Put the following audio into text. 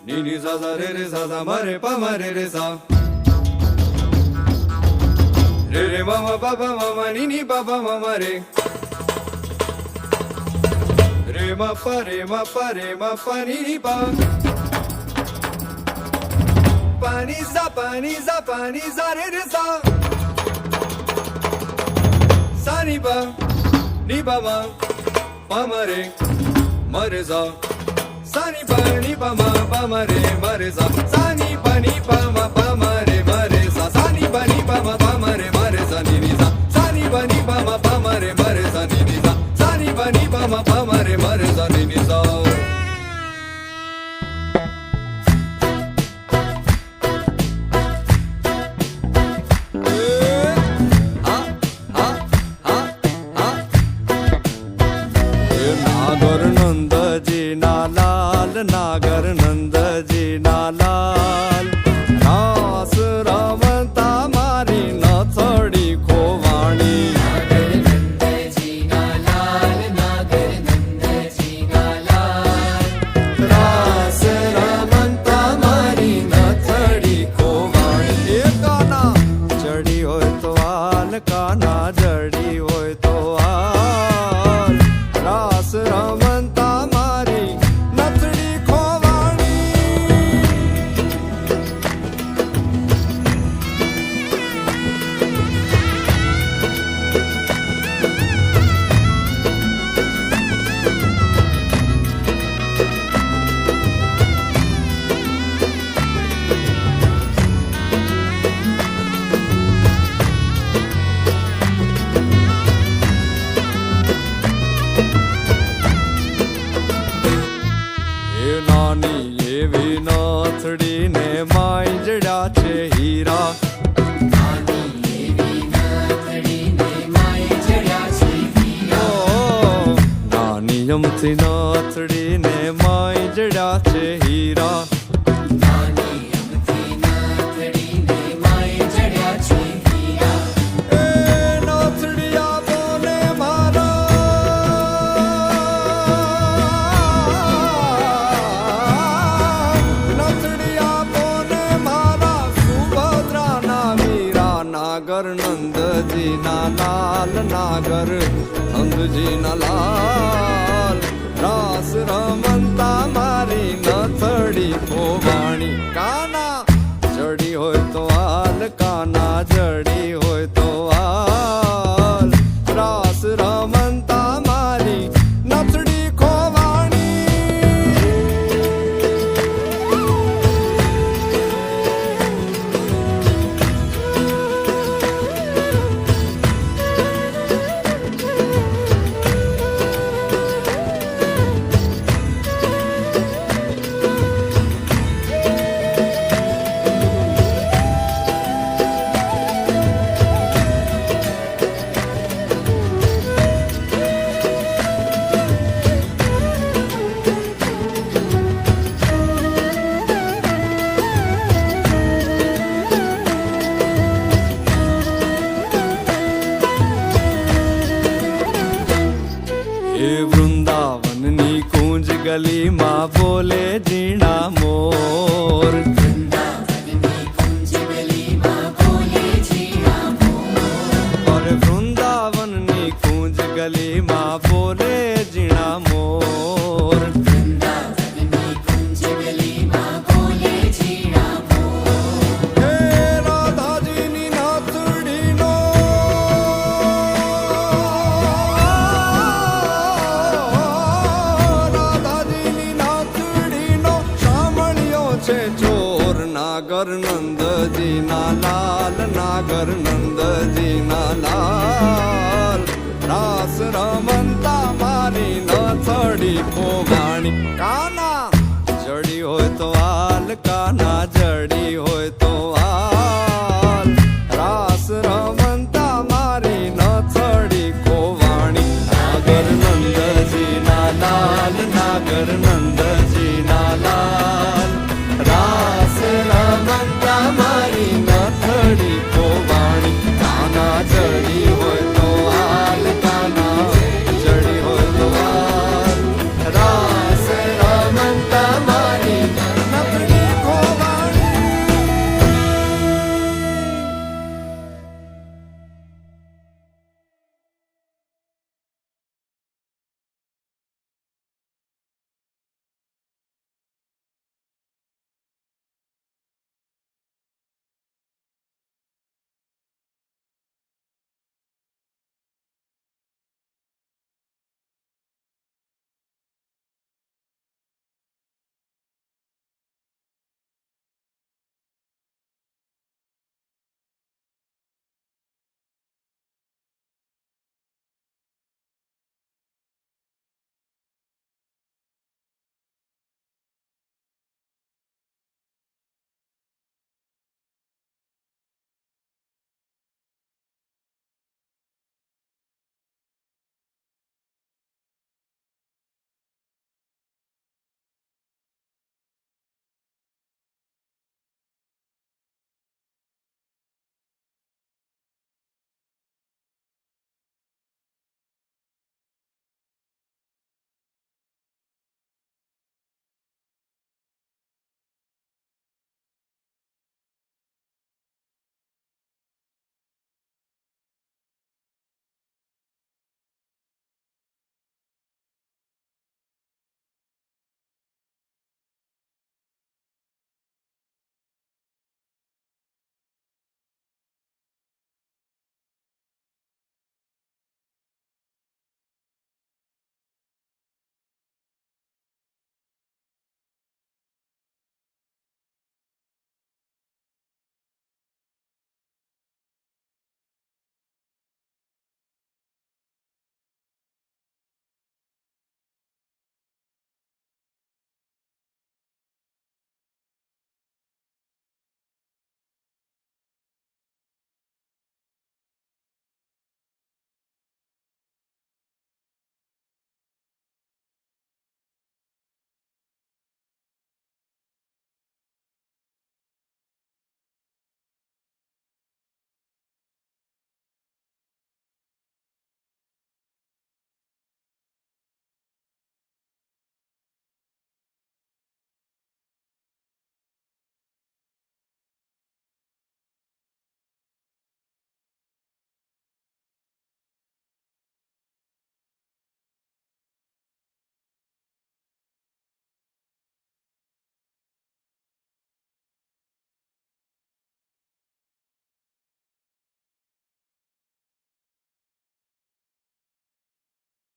ni ni sa sa re sa ma re pa ma re sa re ma ma pa ma ni ni pa ma ma re ma pa ni ni pa pa ni sa re sa sa ni pa ma re sa sa ni pa ma re sa sa ni pa ma re sa sa ni pa ma re sa ni ni sa sa ni pa ma re sa ni ni sa sa ni pa ma re sa ni ni sa नागर नंद जी ना लाल नागर नंद जी ना लाल रास रमता मारी नथड़ी खोवाणी नागर नंद जी ना लाल नागर नंद जी ना लाल रास रमता मारी नथड़ी खोवाणी काना जड़ी होय तो हाल काना जड़ी होय तो हाल रास रमता मारी नथड़ी खोवाणी નાની એવી નથડી ને માય જડા છે હીરા નાની એવી નથડી ને માય જડ્યા છે હીરા નાની અમથી નથડી ને માય જડા છે હીરા નાની અમથી નથડી ને માય જડ્યા છે હીરા એ નથડિયા બોલે મારા નથડિયા બોલે મારા સુભદ્રાના વીરા નાગર નંદજી ના લાલ નાગર નંદજી ના લાલ રાસ રમંતા મારી નથડી ખોવાણી કાના જડી હોય તો હાલ કાના જડી હોય તો હાલ રાસ રમંતા મારી નથડી ખોવાણી એ વૃંદાવનની કુંજ ગલીમાં બોલે ઝીણા મોર વૃંદાવનની કુંજ ગલીમાં બોલે ઝીણા મોર અરે વૃંદાવનની કુંજ ગલીમાં બોલે ઝીણા મોર વૃંદાવનની કુંજ ગલીમાં બોલે ઝીણા મોર હે રાધાજીની નાથડીનો રાધાજીની નાથડીનો સાંભળ્યો છે ચોર નાગર નંદજી ના લાલ નાગર નંદજી ના લાલ રાસ રમંતા મારી નથડી ખોવાણી